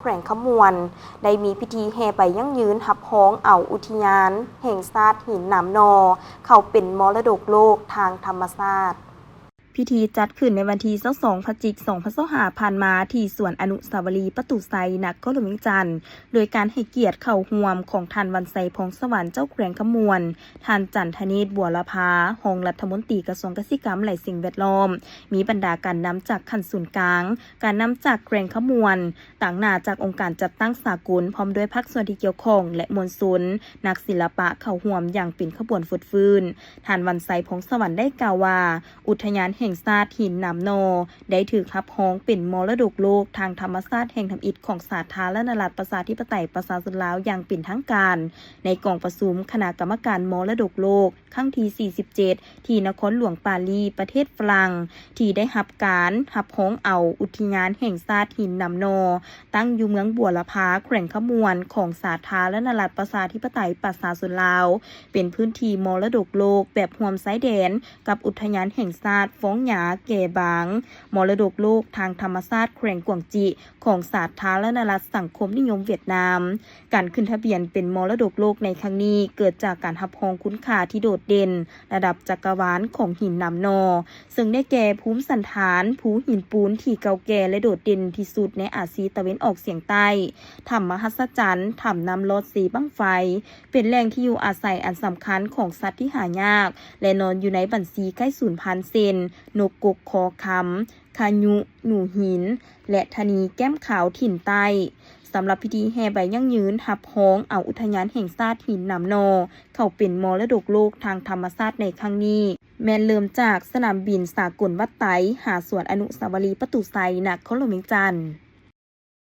แขวงขมวนได้มีพิธีแห่ใบยั่งยืนหับฮ้องเอาอุทยานแห่งชาติหินน้ำนอเข้าเป็นมรดกโลกทางธรรมชาติพิธีจัดขึ้นในวันที่22 พฤศจิกายน 2025 ผ่านมาที่สวนอนุสาวรีย์ประตูไซนครหลวงเวียงจันทน์โดยการให้เกียรติเข้าร่วมของท่านวันไสพงษ์สวรรค์เจ้าแขวงขมวนท่านจันทเนศบัวละพารองรัฐมนตรีกระทรวงเกษตรกรรมและสิ่งแวดล้อมมีบรรดาการนำจากขั้นศูนย์กลางการนำจากแขวงขมวนต่างหน้าจากองค์การจัดตั้งสากลพร้อมด้วยภาคส่วนที่เกี่ยวข้องและมวลชนนักศิลปะเข้าร่วมอย่างเป็นขบวนฟุดฟื้นท่านวันไสพงษ์สวรรค์ได้กล่าวว่าอุทยานแห่งชาติหินน้ำนอได้ถูกรับรองเป็นมรดกโลกทางธรรมชาติแห่งธรรมอิฐของสาธารณรัฐประชาธิปไตยประชาชนลาวอย่างเป็นทางการในกองประชุมคณะกรรมการมรดกโลกครั้งที่ 47 ที่นครหลวงปารีสประเทศฝรั่งที่ได้รับการรับรองเอาอุทยานแห่งชาติหินน้ำนอตั้งอยู่เมืองบัวละพาแขวงขมวนของสาธารณรัฐประชาธิปไตยประชาชนลาวเป็นพื้นที่มรดกโลกแบบรวมชายแดนกับอุทยานแห่งชาติฟ้องหยาแก่บางมรดกโลกทางธรรมชาติแขวงกวางจิของสาธารณรัฐสังคมนิยมเวียดนามการขึ้นทะเบียนเป็นมรดกโลกในครั้งนี้เกิดจากการรับรองคุณค่าที่โดดเด่นระดับจักรวาลของหินน้ำนอซึ่งได้แก่ภูมิสันฐานภูหินปูนที่เก่าแก่และโดดเด่นที่สุดในอาซีตะวันออกเฉียงใต้ถ้ำมหัศจรรย์ถ้ำน้ำลอดสีบั้งไฟเป็นแหล่งที่อยู่อาศัยอันสำคัญของสัตว์ที่หายากและนอนอยู่ในบัญชีใกล้สูญพันธุ์เช่นนกกกคอคำคายุหนูหินและธนีแก้มขาวถิ่นใต้สำหรับพิธีแห่ใบยั่งยืนหับฮ้องเอาอุทยานแห่งชาติหินน้ำนอเข้าเป็นมรดกโลกทางธรรมชาติในครั้งนี้แม้นเริ่มจากสนามบินสากลวัดไตหาสวนอนุสาวรีย์ประตูไซนครหลวงเวียงจันทน์